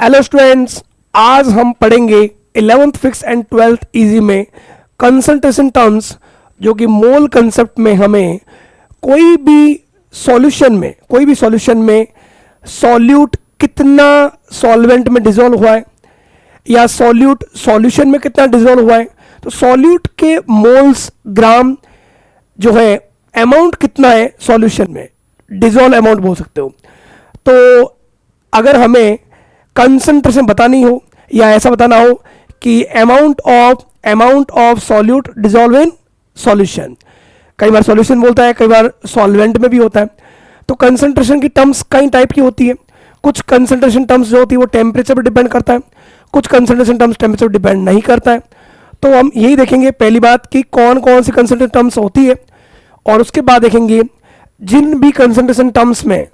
Hello students, आज हम पढ़ेंगे 11th fix and 12th easy में कंसंट्रेशन टर्म्स, जो कि मोल कंसेप्ट में हमें कोई भी सॉल्यूशन में सॉल्यूट कितना सॉल्वेंट में डिसॉल्व हुआ है या सॉल्यूट सॉल्यूशन में कितना डिसॉल्व हुआ है, तो सॉल्यूट के मोल्स ग्राम जो है अमाउंट कितना है सॉल्यूशन में, डिसॉल्व अमाउंट बोल सकते हो। तो अगर हमें कंसंट्रेशन बतानी हो या ऐसा बताना हो कि amount of solute dissolve in solution, कई बार सॉल्यूशन बोलता है, कई बार सॉल्वेंट में भी होता है। तो कंसंट्रेशन की टर्म्स कई टाइप की होती है। कुछ कंसंट्रेशन टर्म्स जो होती है वो टेम्परेचर पर डिपेंड करता है, कुछ कंसंट्रेशन टर्म्स टेम्परेचर पर डिपेंड नहीं करता है। तो हम यही देखेंगे पहली बात कि कौन कौन सी कंसंट्रेशन टर्म्स होती है, और उसके बाद देखेंगे जिन भी कंसंट्रेशन टर्म्स में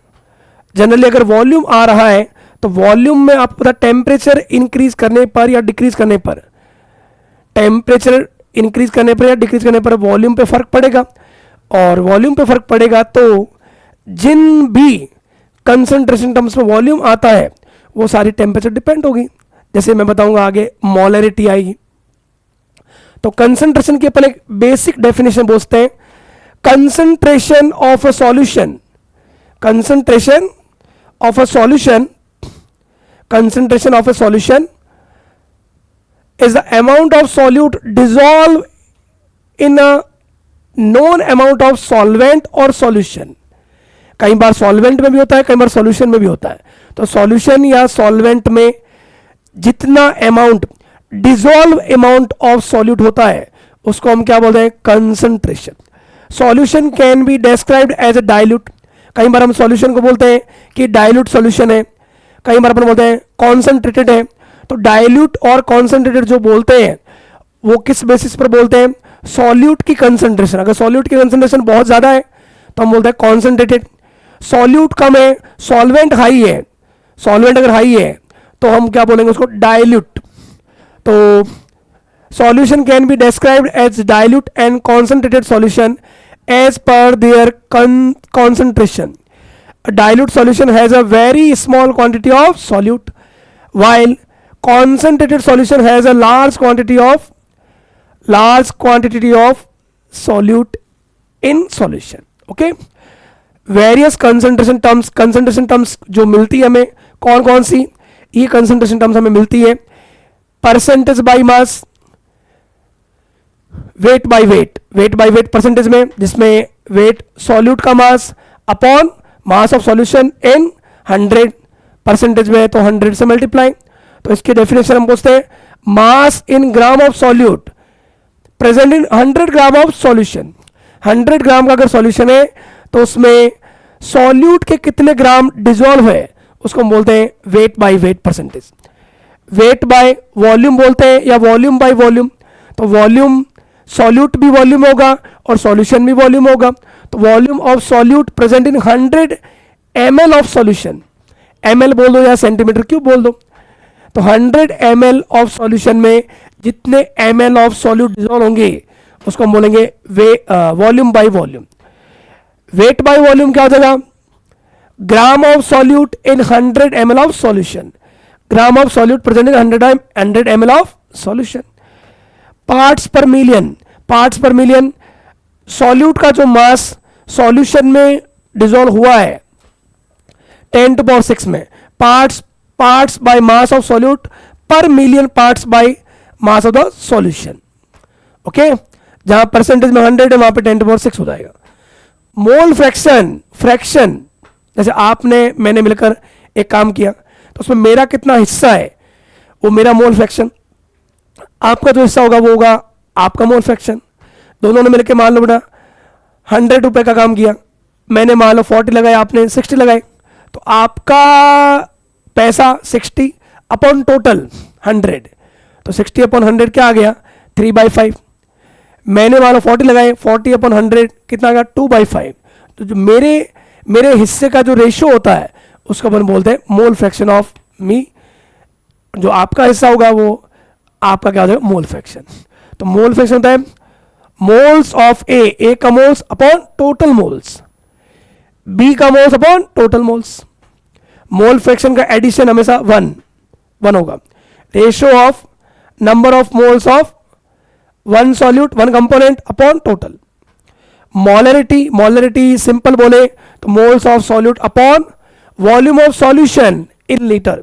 जनरली अगर वॉल्यूम आ रहा है तो वॉल्यूम में आपको पता टेम्परेचर इंक्रीज करने पर या डिक्रीज करने पर, टेम्परेचर इंक्रीज करने पर या डिक्रीज करने पर वॉल्यूम पे फर्क पड़ेगा, और वॉल्यूम पे फर्क पड़ेगा तो जिन भी कंसंट्रेशन टर्म्स में वॉल्यूम आता है वो सारी टेम्परेचर डिपेंड होगी। जैसे मैं बताऊंगा आगे मोलरिटी आएगी। तो कंसंट्रेशन की अपन एक बेसिक डेफिनेशन बोलते हैं, concentration of a solution, concentration of a solution is the amount of solute dissolved in a known amount of solvent or solution। कई बार सॉल्वेंट में भी होता है, कई बार सॉल्यूशन में भी होता है। तो सॉल्यूशन या सॉल्वेंट में जितना amount dissolve amount of solute होता है उसको हम क्या बोलते हैं, concentration. Solution can be described as a dilute. कई बार हम सॉल्यूशन को बोलते हैं कि डाइल्यूट सॉल्यूशन है, कई बार अपन बोलते हैं कॉन्सेंट्रेटेड है। तो डाइल्यूट और कॉन्सेंट्रेटेड जो बोलते हैं वो किस बेसिस पर बोलते हैं, सॉल्यूट की कंसंट्रेशन। अगर सॉल्यूट की कंसंट्रेशन बहुत ज़्यादा है तो हम बोलते हैं कॉन्सेंट्रेटेड। सॉल्यूट कम है, सॉल्वेंट हाई है, सॉल्वेंट अगर हाई है तो हम क्या बोलेंगे उसको, डाइल्यूट। तो solution can be described as dilute and concentrated solution as per their concentration. A dilute solution has a very small quantity of solute, while concentrated solution has a large quantity of solute in solution. Okay, various concentration terms जो मिलती है हमें कौन कौन सी, ये concentration terms हमें मिलती है percentage by mass, weight by weight percentage में, जिसमें वेट सॉल्यूट का mass upon mass of solution in 100 percentage में, तो 100 से मल्टीप्लाई। तो इसकी डेफिनेशन हम पूछते हैं, mass in gram of solute present in 100 gram of solution. 100 gram का अगर सॉल्यूशन है तो उसमें सॉल्यूट के कितने ग्राम डिसॉल्व है उसको हम बोलते हैं weight by weight percentage. Weight by volume बोलते हैं या वॉल्यूम बाय वॉल्यूम। तो वॉल्यूम, सॉल्यूट भी वॉल्यूम होगा और सॉल्यूशन भी वॉल्यूम होगा। तो volume of solute present in 100 ml of solution, ml बोल दो या सेंटीमीटर क्यूब बोल दो। तो 100 ml ऑफ सॉल्यूशन में जितने ml ऑफ सॉल्यूट डिसॉल्व होंगे उसको हम बोलेंगे volume by volume. Weight by volume क्या हो जाएगा, ग्राम of solute in 100 ml of solution, gram of solute present in 100 ml of solution. Parts पर मिलियन, सॉल्यूट का जो मास सॉल्यूशन में डिसॉल्व हुआ है 10 to power 6 में, parts by mass of solute per million parts by mass of the solution. Okay, जहां percentage में 100 है वहां पे 10 to power 6 हो जाएगा। मोल फ्रैक्शन, जैसे आपने मैंने मिलकर एक काम किया तो उसमें मेरा कितना हिस्सा है वो मेरा मोल फ्रैक्शन, आपका जो हिस्सा होगा वो होगा आपका मोल फ्रैक्शन। दोनों ने मिलकर मान लो बेटा 100 रुपए का काम किया, मैंने मान लो 40 लगाए, आपने 60 लगाए, तो आपका पैसा 60 अपॉन टोटल 100, तो 60 अपॉन 100 क्या आ गया, 3/5। मैंने मान लो 40 लगाए, 40 अपॉन 100 कितना आ गया, 2/5। तो जो मेरे हिस्से का जो रेशियो होता है उसको अपन बोलते हैं मोल फ्रैक्शन ऑफ मी। जो आपका हिस्सा होगा वो आपका क्या हो जाएगा, मोल फ्रैक्शन। तो मोल फ्रैक्शन होता है मोल्स ऑफ ए का moles upon total moles, B का moles upon total moles. Mole fraction का एडिशन हमेशा 1, 1 होगा. Ratio of number of moles of one solute one component upon total. Molarity, molarity simple बोले तो moles of solute upon volume of solution in litre.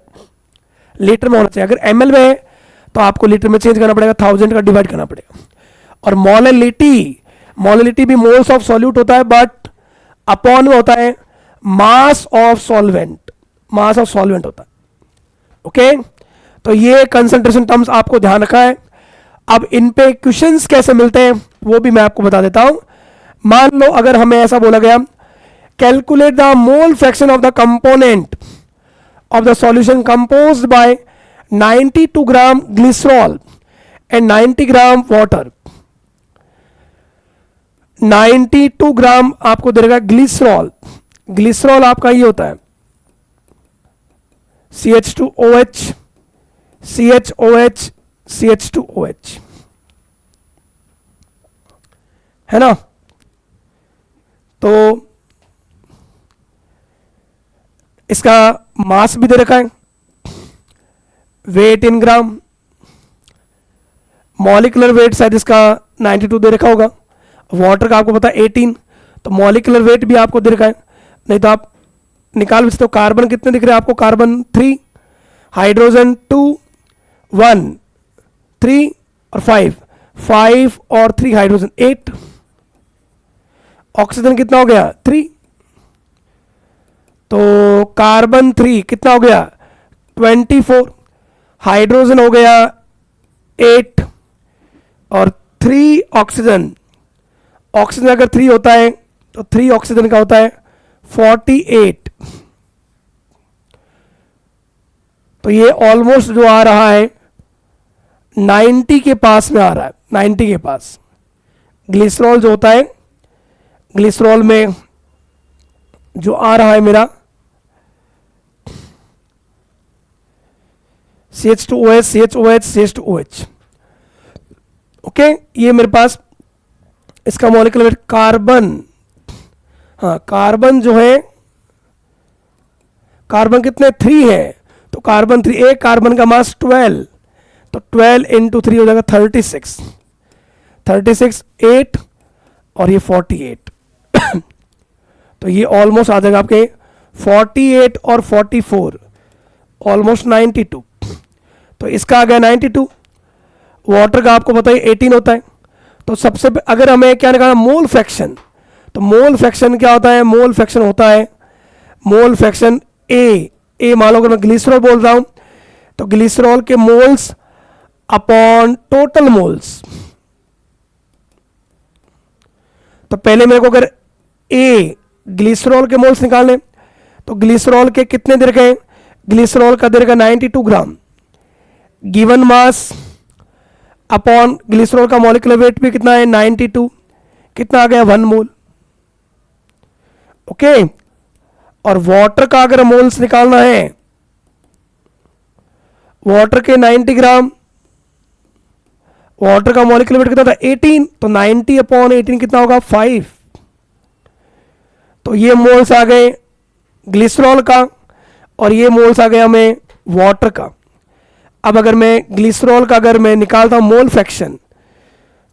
Litre में होना चाहिए. अगर ml में है तो आपको लीटर में चेंज करना पड़ेगा, 1000 का डिवाइड करना पड़ेगा. और मोलरिटी, मोलरिटी भी मोल्स ऑफ सॉल्यूट होता है बट अपॉन में होता है mass of solvent, mass of solvent होता है. ओके, तो ये कंसंट्रेशन टर्म्स आपको ध्यान रखा है. अब इन पे क्वेश्चंस कैसे मिलते हैं वो भी मैं आपको बता देता हूं. मान लो अगर हमें ऐसा बोला गया, calculate the mole fraction of the component of the solution composed bye 92 gram glycerol and 90 gram water. 92 ग्राम आपको दे देगा ग्लिसरॉल. ग्लिसरॉल आपका ये होता है CH2OH, CHOH, CH2OH, है ना. तो इसका मास भी दे रखा है, wait in gram. Molecular weight शायद इसका 92 दे रखा होगा. वाटर का आपको पता है 18, तो मॉलिक्यूलर वेट भी आपको दे रखा है. नहीं तो आप निकाल भी सकते हो. कार्बन कितने दिख रहे हैं आपको? कार्बन 3, हाइड्रोजन 2, 1, 3 और 5, 5 और 3 हाइड्रोजन 8. ऑक्सीजन कितना हो गया? 3. तो कार्बन 3 कितना हो गया? 24. हाइड्रोजन हो गया 8 और 3 ऑक्सीजन. ऑक्सीजन अगर 3 होता है तो 3 ऑक्सीजन का होता है 48. तो ये ऑलमोस्ट जो आ रहा है 90 के पास में आ रहा है. 90 के पास. ग्लिसरॉल जो होता है, ग्लिसरॉल में जो आ रहा है मेरा CH2OH, CHOH, CH2OH. ओके, ये मेरे पास इसका मॉलिक्यूलर वेट. कार्बन, हाँ कार्बन जो है, कार्बन कितने? 3 है. तो कार्बन 3, एक कार्बन का मास 12, तो 12 इंटू 3 हो जाएगा 36. 36, 8 और ये 48. तो ये ऑलमोस्ट आ जाएगा आपके 48 और 44, ऑलमोस्ट 92. तो इसका आ गया 92. वाटर का आपको पता है 18 होता है. तो सबसे अगर हमें क्या निकालना? Mole fraction. तो मोल फ्रैक्शन क्या होता है? मोल फ्रैक्शन होता है, मोल फ्रैक्शन ए मान लो अगर मैं ग्लिसरॉल बोल रहा हूं तो ग्लिसरॉल के मोल्स अपॉन टोटल मोल्स. तो पहले मेरे को अगर ए ग्लिसरॉल के मोल्स निकालने तो ग्लिसरॉल के कितने दे रखे हैं? ग्लिसरॉल का दे रखा 92 ग्राम. गिवन मास अपॉन ग्लिसरॉल का मॉलिक्यूलर वेट भी कितना है? 92. कितना आ गया? 1 मोल. ओके, और वाटर का अगर मोल्स निकालना है, वाटर के 90 ग्राम, वाटर का मॉलिक्यूलर वेट कितना था? 18. तो 90 अपॉन 18 कितना होगा? 5. तो ये मोल्स आ गए ग्लिसरॉल का और ये मोल्स आ गए हमें वाटर का. अब अगर मैं ग्लिसरॉल का अगर मैं निकालता हूं मोल फ्रैक्शन,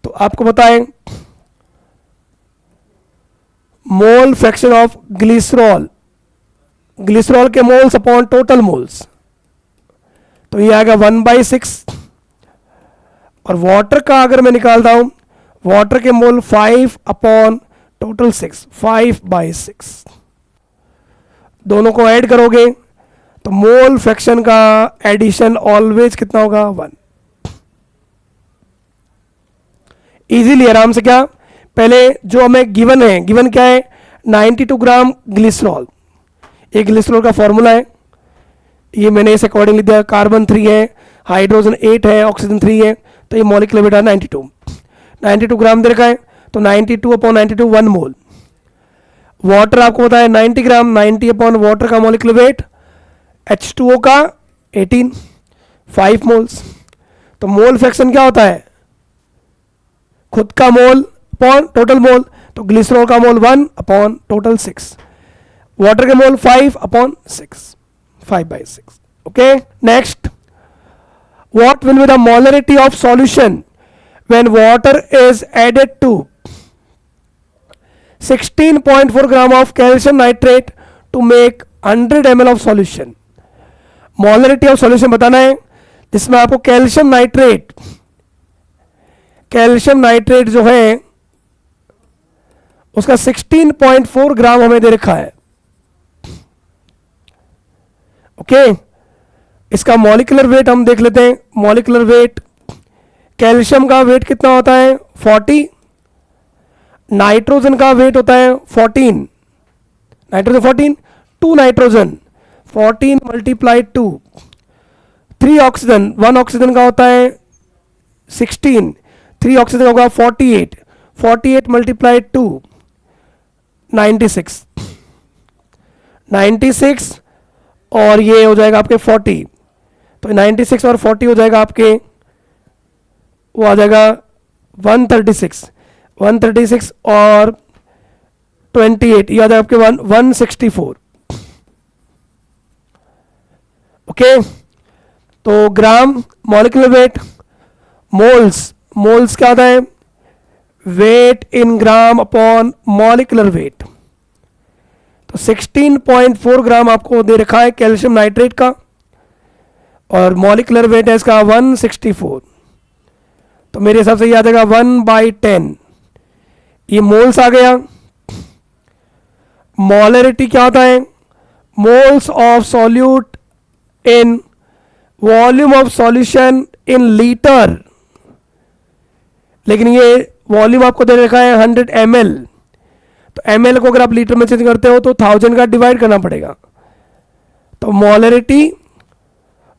तो आपको बताएं mole fraction of glycerol, glycerol के मोल्स अपॉन टोटल मोल्स. तो ये आएगा 1/6. और वाटर का अगर मैं निकालता हूं, वाटर के मोल 5 अपॉन टोटल 6, 5/6. दोनों को ऐड करोगे तो मोल फ्रैक्शन का एडिशन ऑलवेज कितना होगा? 1. इजीली, आराम से. क्या पहले जो हमें गिवन है, गिवन क्या है? 92 ग्राम ग्लिसरॉल. ये ग्लिसरॉल का फॉर्मूला है, ये मैंने इस अकॉर्डिंग लिख दिया. कार्बन 3 है, हाइड्रोजन 8 है, ऑक्सीजन 3 है, तो ये मॉलिक्यूलर वेट है 92. 92 ग्राम दे रखा है, तो 92 अपॉन 92 1 मोल. वाटर आपको पता है 90 ग्राम, 90 अपॉन वाटर का मॉलिक्यूलर वेट, H2O का 18, 5 मोल्स. तो मोल फ्रैक्शन क्या होता है? खुद का मोल अपॉन टोटल मोल. तो ग्लिसरॉल का मोल 1 अपॉन टोटल 6, वाटर के मोल 5 upon 6, 5/6. Okay, next what will be the molarity of solution when water is added to 16.4 gram of calcium nitrate to make 100 ml of solution. Molarity of solution बताना है जिसमें आपको calcium nitrate जो है उसका 16.4 ग्राम हमें दे रखा है. ओके, इसका मॉलिक्यूलर वेट हम देख लेते हैं. मॉलिक्यूलर वेट कैल्शियम का वेट कितना होता है 40, नाइट्रोजन का वेट होता है 14, nitrogen 14, 2 nitrogen 14 multiplied 2, 3 oxygen, 1 oxygen का होता है 16, 3 ऑक्सीजन का होगा 48, 48 मल्टीप्लाइड 2 96, 96 और ये हो जाएगा आपके 40, तो 96 और 40 हो जाएगा आपके, वो आ जाएगा 136, 136 और 28 ये आ जाएगा आपके 164. ओके, तो ग्राम मॉलिक्यूलर वेट, मोल्स क्या आता है wait in gram upon molecular weight. तो 16.4 ग्राम आपको दे रखा है कैल्शियम नाइट्रेट का और मॉलिक्यूलर वेट है इसका 164. तो मेरे हिसाब से ये आ जाएगा 1/10. ये मोल्स आ गया. मोलरिटी क्या होता है moles of solute in volume of solution in litre, लेकिन ये वॉल्यूम आपको दे रखा है 100 ml. तो ml को अगर आप लीटर में चेंज करते हो तो 1000 का डिवाइड करना पड़ेगा. तो मोलरिटी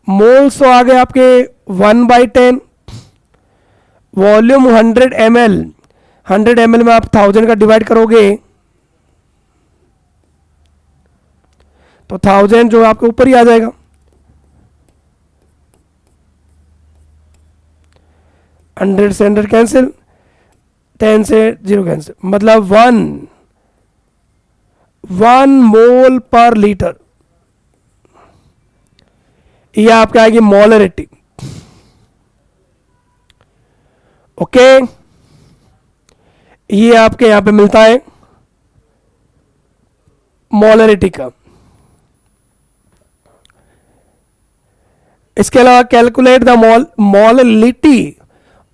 मोल्स तो आ गए आपके 1/10, वॉल्यूम 100 ml, 100 ml में आप 1000 का डिवाइड करोगे तो 1000 जो आपके ऊपर ही आ जाएगा. 100 से 100 कैंसिल, 10 से 0 कैंसिल, मतलब 1 मोल पर लीटर. ये आपका आएगी मोलरिटी. ओके, ये आपके यहां पे मिलता है मोलरिटी का. इसके अलावा calculate the molarity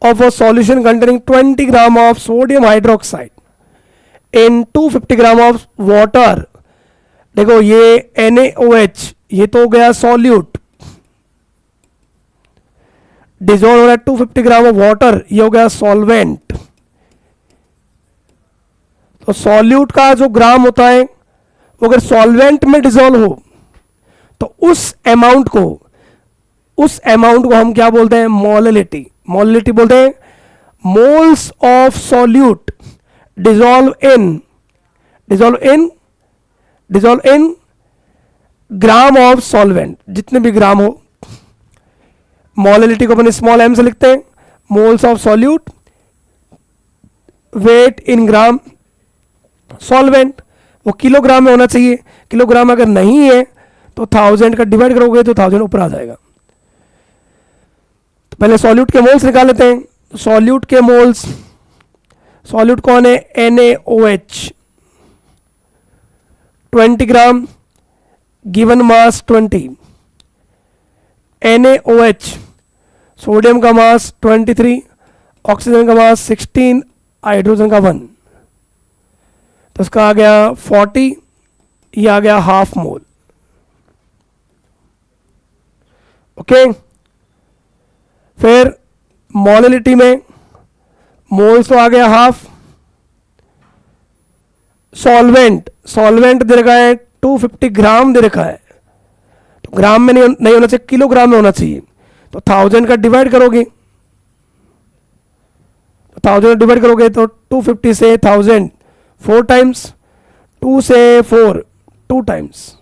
of a solution containing 20 gram of sodium hydroxide in 250 gram of water. देखो ये NaOH ये तो हो गया सॉल्यूट, डिजोल्व हो रहा है 250 ग्राम ऑफ वाटर, ये हो गया सॉल्वेंट. तो सॉल्यूट का जो ग्राम होता है वो अगर सॉल्वेंट में डिजोल्व हो तो उस अमाउंट को हम क्या बोलते हैं मोलरिटी. मोलरिटी बोलते हैं moles of solute dissolve in gram of solvent, जितने भी ग्राम हो. मोलरिटी को अपन स्मॉल m से लिखते हैं. Moles of solute weight in gram solvent, वो किलोग्राम में होना चाहिए. किलोग्राम अगर नहीं है तो 1000 का डिवाइड करोगे तो 1000 ऊपर आ जाएगा. तो पहले सॉल्यूट के मोल्स निकाल लेते हैं. सॉल्यूट के मोल्स, सॉल्यूट कौन है NaOH 20 ग्राम गिवन मास 20, NaOH सोडियम का मास 23, ऑक्सीजन का मास 16, हाइड्रोजन का 1, तो इसका आ गया 40, ये आ गया हाफ मोल. ओके, फिर मोलरिटी में मोल्स तो आ गया हाफ. सॉल्वेंट दे रखा है 250 ग्राम दे रखा है, तो ग्राम में नहीं होना चाहिए, किलोग्राम में होना चाहिए. तो 1000 का डिवाइड करोगे, तो 1000 डिवाइड करोगे तो 250 से 1000 4 टाइम्स, 2 से 4 2 टाइम्स,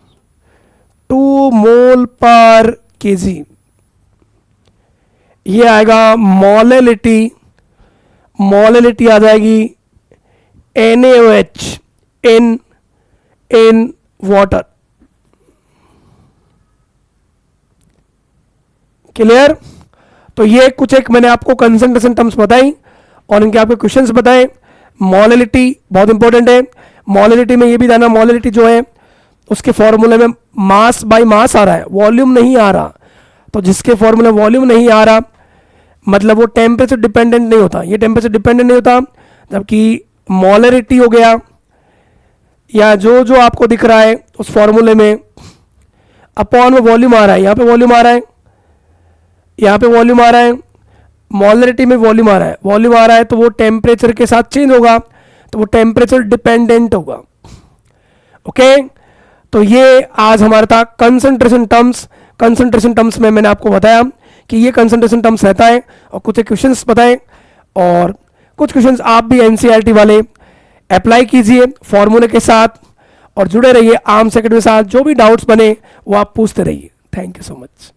2 मोल पर केजी. ये आएगा मोलरिटी आ जाएगी NaOH इन वाटर. क्लियर. तो ये कुछ एक मैंने आपको कंसंट्रेशन टर्म्स बताई और इनके आपके क्वेश्चंस बताए। मोलैलिटी बहुत इंपॉर्टेंट है। मोलैलिटी में ये भी जाना, मोलैलिटी जो है उसके फॉर्मूले में मास बाय मास आ रहा है, वॉल्यूम नहीं आ रहा। तो जिसके फॉर्मूले वॉल्यूम नहीं आ रहा मतलब वो टेम्परेचर डिपेंडेंट नहीं होता, ये टेम्परेचर डिपेंडेंट नहीं होता। जबकि मोलैरिटी हो गया या जो जो आपको दिख रहा है उस फॉर्मूले में अपॉन में वॉल्यूम आ रहा है, यहाँ पे वॉल्यूम आ रहा है, यहाँ पे वॉल्यूम आ रहा है, मोलैरिटी में वॉल्यूम आ रहा है, वॉल्यूम आ रहा है तो वो टेम्परेचर के साथ चेंज होगा, तो वो टेम्परेचर डिपेंडेंट होगा। ओके, तो ये आज हमारा था कंसंट्रेशन टर्म्स। कंसंट्रेशन टर्म्स में मैंने आपको बताया कि ये कंसंट्रेशन टर्म्स रहता है और कुछ क्वेश्चंस बताए और कुछ क्वेश्चंस आप भी एनसीईआरटी वाले अप्लाई कीजिए फॉर्मूले के साथ और जुड़े रहिए आर्म सेक्रेटरी के साथ। जो भी डाउट्स बने वो आप पूछते रहिए। Thank you so much.